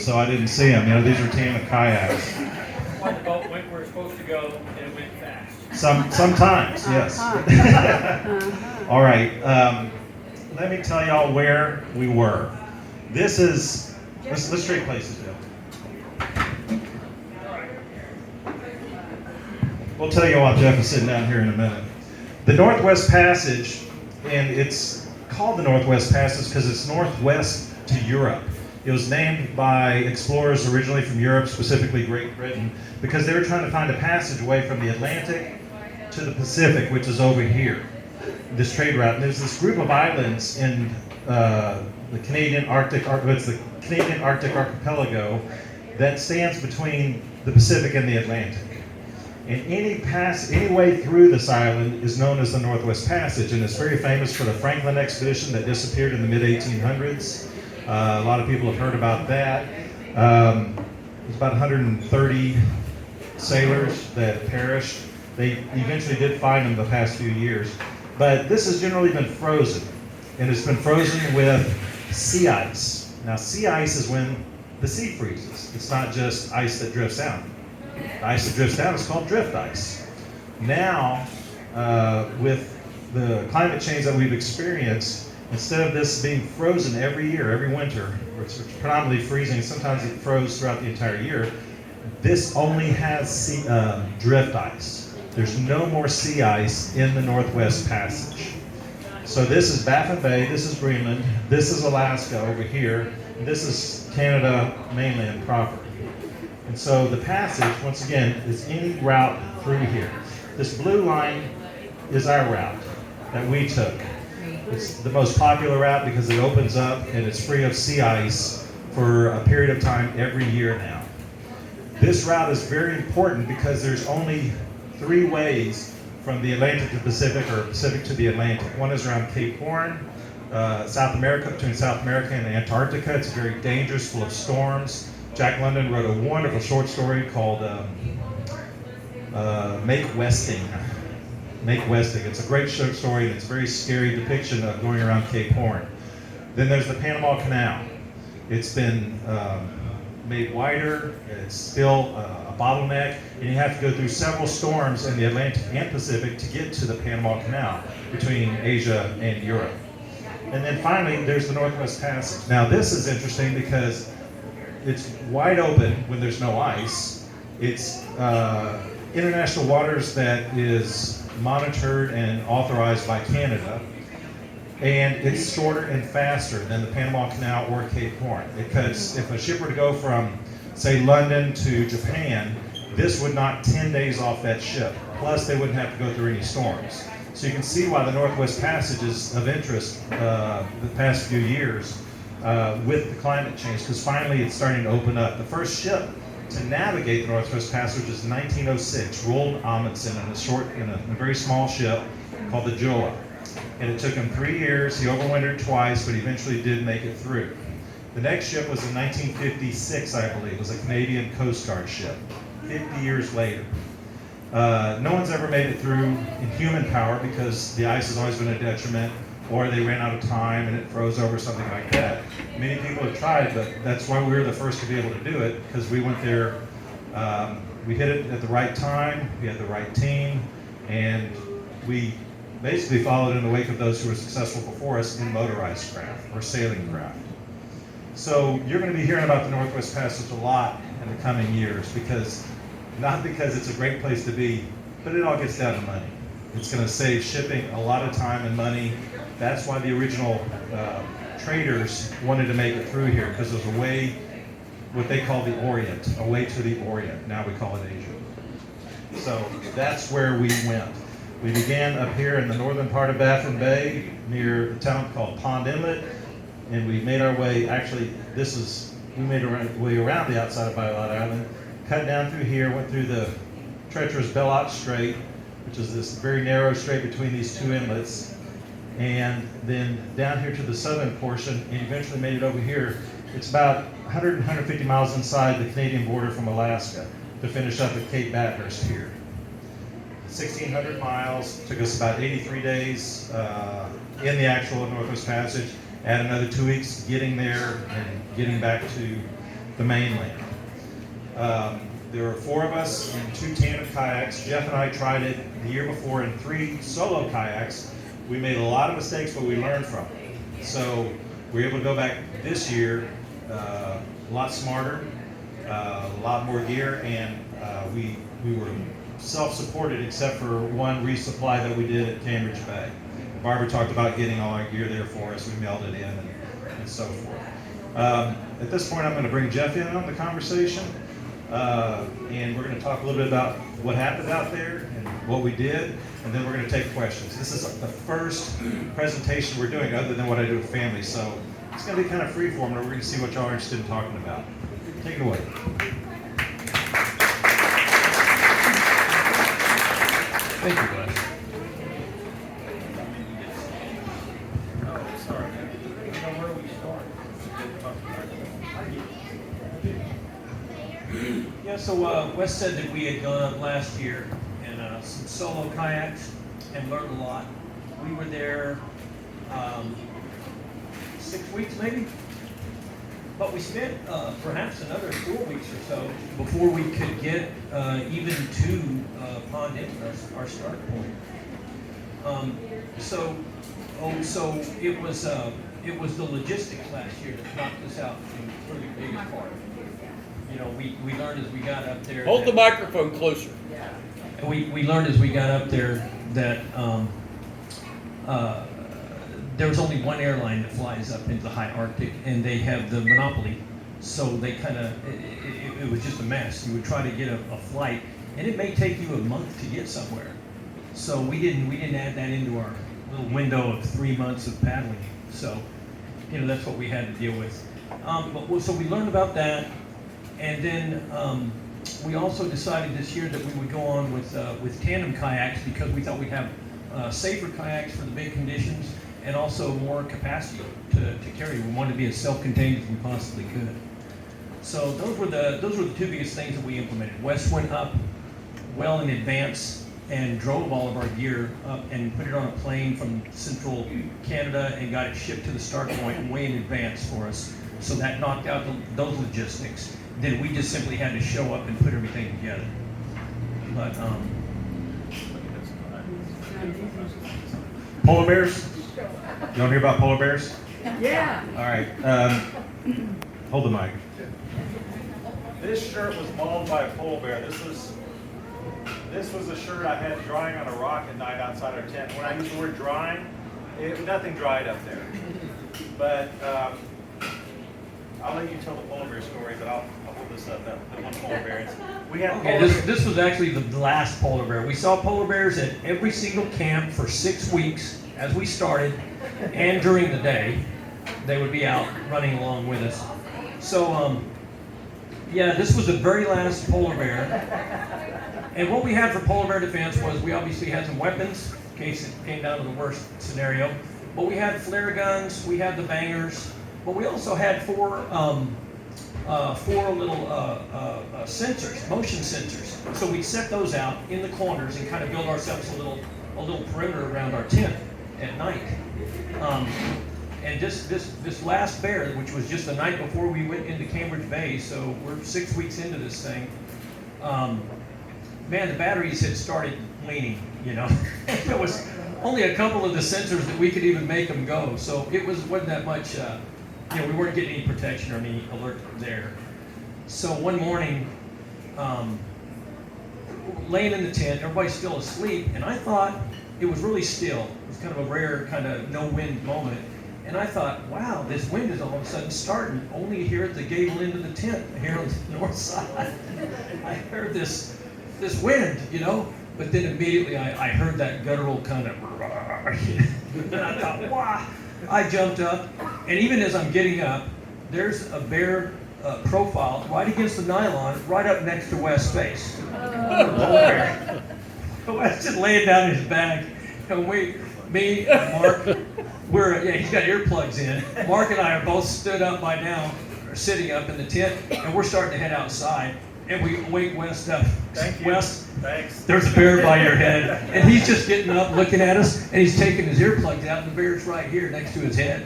so I didn't see them. You know, these are tandem kayaks. When the boat went where it's supposed to go, and it went fast. Sometimes, yes. All right. Let me tell y'all where we were. This is, let's trade places, Bill. We'll tell you while Jeff is sitting down here in a minute. The Northwest Passage, and it's called the Northwest Passage because it's northwest to Europe. It was named by explorers originally from Europe, specifically Great Britain, because they were trying to find a passageway from the Atlantic to the Pacific, which is over here, this trade route. And there's this group of islands in the Canadian Arctic archipelago that stands between the Pacific and the Atlantic. And any way through this island is known as the Northwest Passage, and it's very famous for the Franklin expedition that disappeared in the mid-1800s. A lot of people have heard about that. There's about 130 sailors that perished. They eventually did find them the past few years. But this has generally been frozen, and it's been frozen with sea ice. Now, sea ice is when the sea freezes. It's not just ice that drifts out. The ice that drifts down is called drift ice. Now, with the climate change that we've experienced, instead of this being frozen every year, every winter, which is predominantly freezing, sometimes it froze throughout the entire year, this only has drift ice. There's no more sea ice in the Northwest Passage. So this is Baffin Bay, this is Greenland, this is Alaska over here, and this is Canada mainland proper. And so the passage, once again, is any route through here. This blue line is our route that we took. It's the most popular route because it opens up and it's free of sea ice for a period of time every year now. This route is very important because there's only 3 ways from the Atlantic to the Pacific, or Pacific to the Atlantic. One is around Cape Horn, South America, between South America and Antarctica. It's very dangerous, full of storms. Jack London wrote a wonderful short story called Make Westing. It's a great short story, and it's a very scary depiction of going around Cape Horn. Then there's the Panama Canal. It's been made wider. It's still a bottleneck, and you have to go through several storms in the Atlantic and Pacific to get to the Panama Canal between Asia and Europe. And then finally, there's the Northwest Passage. Now this is interesting because it's wide open when there's no ice. It's international waters that is monitored and authorized by Canada, and it's shorter and faster than the Panama Canal or Cape Horn. Because if a ship were to go from, say, London to Japan, this would knock 10 days off that ship. Plus, they wouldn't have to go through any storms. So you can see why the Northwest Passage is of interest the past few years with the climate change, because finally it's starting to open up. The first ship to navigate the Northwest Passage is 1906, Roald Amundsen in a very small ship called the Joa. And it took him 3 years. He overwintered twice, but he eventually did make it through. The next ship was in 1956, I believe. It was a Canadian Coast Guard ship, 50 years later. No one's ever made it through in human power because the ice has always been a detriment, or they ran out of time and it froze over, something like that. Many people have tried, but that's why we were the first to be able to do it, because we went there, we hit it at the right time, we had the right team, and we basically followed in the wake of those who were successful before us in motorized craft or sailing craft. So you're going to be hearing about the Northwest Passage a lot in the coming years, not because it's a great place to be, but it all gets down to money. It's going to save shipping a lot of time and money. That's why the original traders wanted to make it through here, because there's a way, what they call the Orient, a way to the Orient. Now we call it Asia. So that's where we went. We began up here in the northern part of Baffin Bay, near a town called Pond Inlet, and we made our way, we made our way around the outside of Bylot Island, cut down through here, went through the treacherous Bellot Strait, which is this very narrow strait between these 2 inlets, and then down here to the southern portion, and eventually made it over here. It's about 100, 150 miles inside the Canadian border from Alaska to finish up at Cape Bathurst here. 1,600 miles, took us about 83 days in the actual Northwest Passage, add another 2 weeks getting there and getting back to the mainland. There were 4 of us in 2 tandem kayaks. Jeff and I tried it the year before in 3 solo kayaks. We made a lot of mistakes, but we learned from it. So we were able to go back this year a lot smarter, a lot more gear, and we were self-supported except for one resupply that we did at Cambridge Bay. Barbara talked about getting all our gear there for us. We mailed it in and so forth. At this point, I'm going to bring Jeff in on the conversation, and we're going to talk a little bit about what happened out there and what we did, and then we're going to take questions. This is the first presentation we're doing other than what I do with family, so it's going to be kind of freeform, and we're going to see what y'all are interested in talking about. Take it away. Thank you, Wes. Oh, sorry. I don't know where we start. Yeah, so Wes said that we had gone up last year in some solo kayaks and learned a lot. We were there 6 weeks maybe, but we spent perhaps another 4 weeks or so before we could get even to Pond Inlet, our start point. So it was the logistics last year that knocked us out for the biggest part. You know, we learned as we got up there. Hold the microphone closer. We learned as we got up there that there was only one airline that flies up into the high Arctic, and they have the monopoly. So they kind of, it was just a mess. You would try to get a flight, and it may take you a month to get somewhere. So we didn't add that into our little window of 3 months of paddling. So, you know, that's what we had to deal with. So we learned about that, and then we also decided this year that we would go on with tandem kayaks because we thought we'd have safer kayaks for the big conditions and also more capacity to carry. We wanted to be as self-contained as we possibly could. So those were the 2 biggest things that we implemented. Wes went up well in advance and drove all of our gear up and put it on a plane from central Canada and got it shipped to the start point way in advance for us. So that knocked out those logistics. Then we just simply had to show up and put everything together. But Polar bears? You want to hear about polar bears? Yeah. All right. Hold the mic. This shirt was mauled by a polar bear. This was a shirt I had drying on a rock at night outside our tent. When I use the word drying, nothing dried up there. But I'll let you tell the polar bear story, but I'll hold this up. That one polar bear. We had okay, this was actually the last polar bear. We saw polar bears at every single camp for 6 weeks as we started, and during the day, they would be out running along with us. So, yeah, this was the very last polar bear. And what we had for polar bear defense was we obviously had some weapons in case it came down to the worst scenario. But we had flare guns, we had the bangers, but we also had four little sensors, motion sensors. So we set those out in the corners and kind of build ourselves a little perimeter around our tent at night. And this last bear, which was just the night before we went into Cambridge Bay, so we're 6 weeks into this thing. Man, the batteries had started leaning, you know. There was only a couple of the sensors that we could even make them go, so it wasn't that much. You know, we weren't getting any protection or any alert there. So one morning, laying in the tent, everybody's still asleep, and I thought it was really still. It was kind of a rare kind of no wind moment. And I thought, wow, this wind is all of a sudden starting only here at the gable end of the tent, here on the north side. I heard this wind, you know, but then immediately I heard that guttural kind of, and I thought, wow. I jumped up, and even as I'm getting up, there's a bear profile right against the nylon, right up next to Wes' face. Bear. Wes just laying down in his bag, and me and Mark, he's got earplugs in. Mark and I are both stood up by now, or sitting up in the tent, and we're starting to head outside. And we wake Wes up. Thank you. Wes, Thanks. there's a bear by your head. And he's just getting up, looking at us, and he's taking his earplugs out, and the bear's right here next to his head.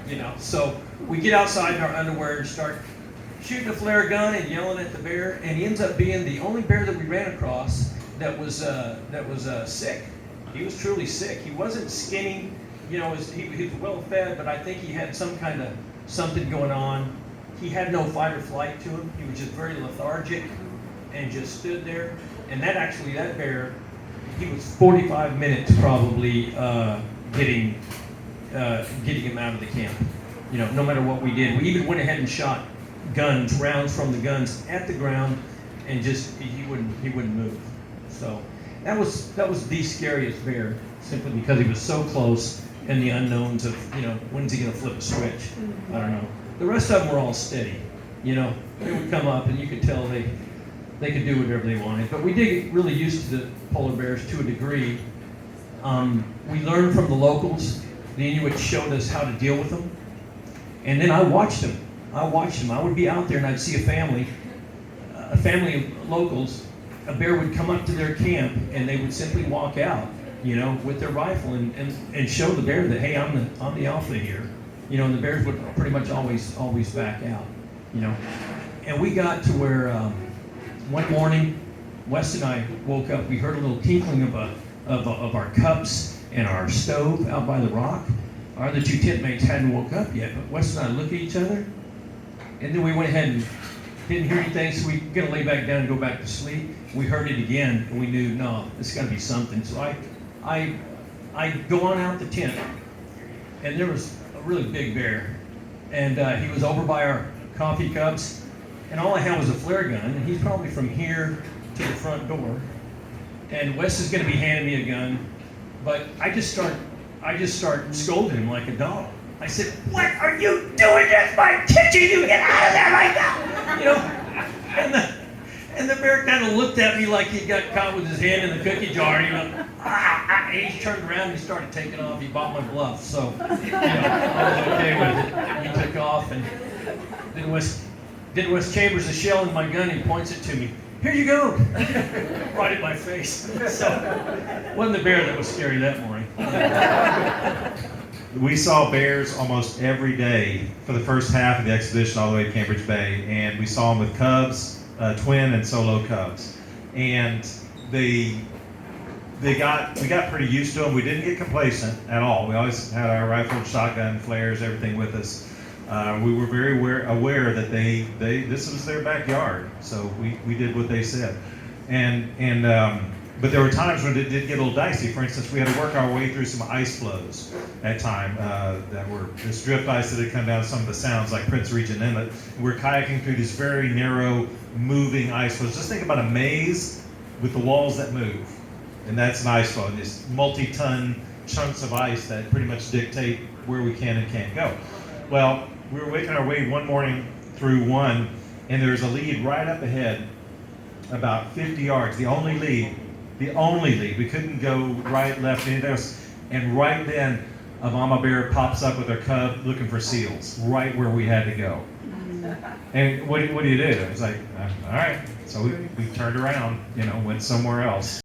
You know, so we get outside in our underwear and start shooting a flare gun and yelling at the bear, and he ends up being the only bear that we ran across that was sick. He was truly sick. He wasn't skinny, he was well fed, but I think he had some kind of something going on. He had no fight or flight to him. He was just very lethargic and just stood there. And that bear, he was 45 minutes probably getting him out of the camp. No matter what we did. We even went ahead and shot rounds from the guns at the ground, and just he wouldn't move. So that was the scariest bear, simply because he was so close, and the unknowns of when's he gonna flip a switch. I don't know. The rest of them were all steady. They would come up, and you could tell they could do whatever they wanted. But we did get really used to the polar bears to a degree. We learned from the locals. The Inuit showed us how to deal with them. And then I watched them. I would be out there and I'd see a family of locals. A bear would come up to their camp and they would simply walk out, with their rifle and show the bear that, hey, I'm the alpha here. And the bears would pretty much always back out, And we got to where one morning, Wes and I woke up. We heard a little tinkling of our cups and our stove out by the rock. Our other two tent mates hadn't woke up yet, but Wes and I looked at each other, and then we went ahead and didn't hear anything, so we were going to lay back down and go back to sleep. We heard it again, and we knew, no, it's got to be something. So I go on out the tent, and there was a really big bear, and he was over by our coffee cups, and all I had was a flare gun, and he's probably from here to the front door. And Wes is going to be handing me a gun, but I just start scolding him like a dog. I said, "What are you doing? That's my kitchen! You get out of there right now!" And the bear kind of looked at me like he got caught with his hand in the cookie jar. And he turned around and he started taking off. He bought my bluff, so I was okay with it. He took off, and then Wes Chambers is shelling my gun. He points it to me. Here you go, right in my face. So, wasn't the bear that was scary that morning. We saw bears almost every day for the first half of the expedition all the way to Cambridge Bay, and we saw them with cubs, twin and solo cubs, and we got pretty used to them. We didn't get complacent at all. We always had our rifle, shotgun, flares, everything with us. We were very aware that this was their backyard, so we did what they said, but there were times when it did get a little dicey. For instance, we had to work our way through some ice flows at time that were this drift ice that had come down some of the sounds like Prince Regent Inlet. We're kayaking through these very narrow, moving ice flows. Just think about a maze with the walls that move, and that's an ice flow. And these multi-ton chunks of ice that pretty much dictate where we can and can't go. Well, we were making our way one morning through one, and there was a lead right up ahead, about 50 yards, the only lead. We couldn't go right, left, anything else. And right then, a mama bear pops up with her cub looking for seals, right where we had to go. And what do you do? It was like, all right. So we turned around, went somewhere else.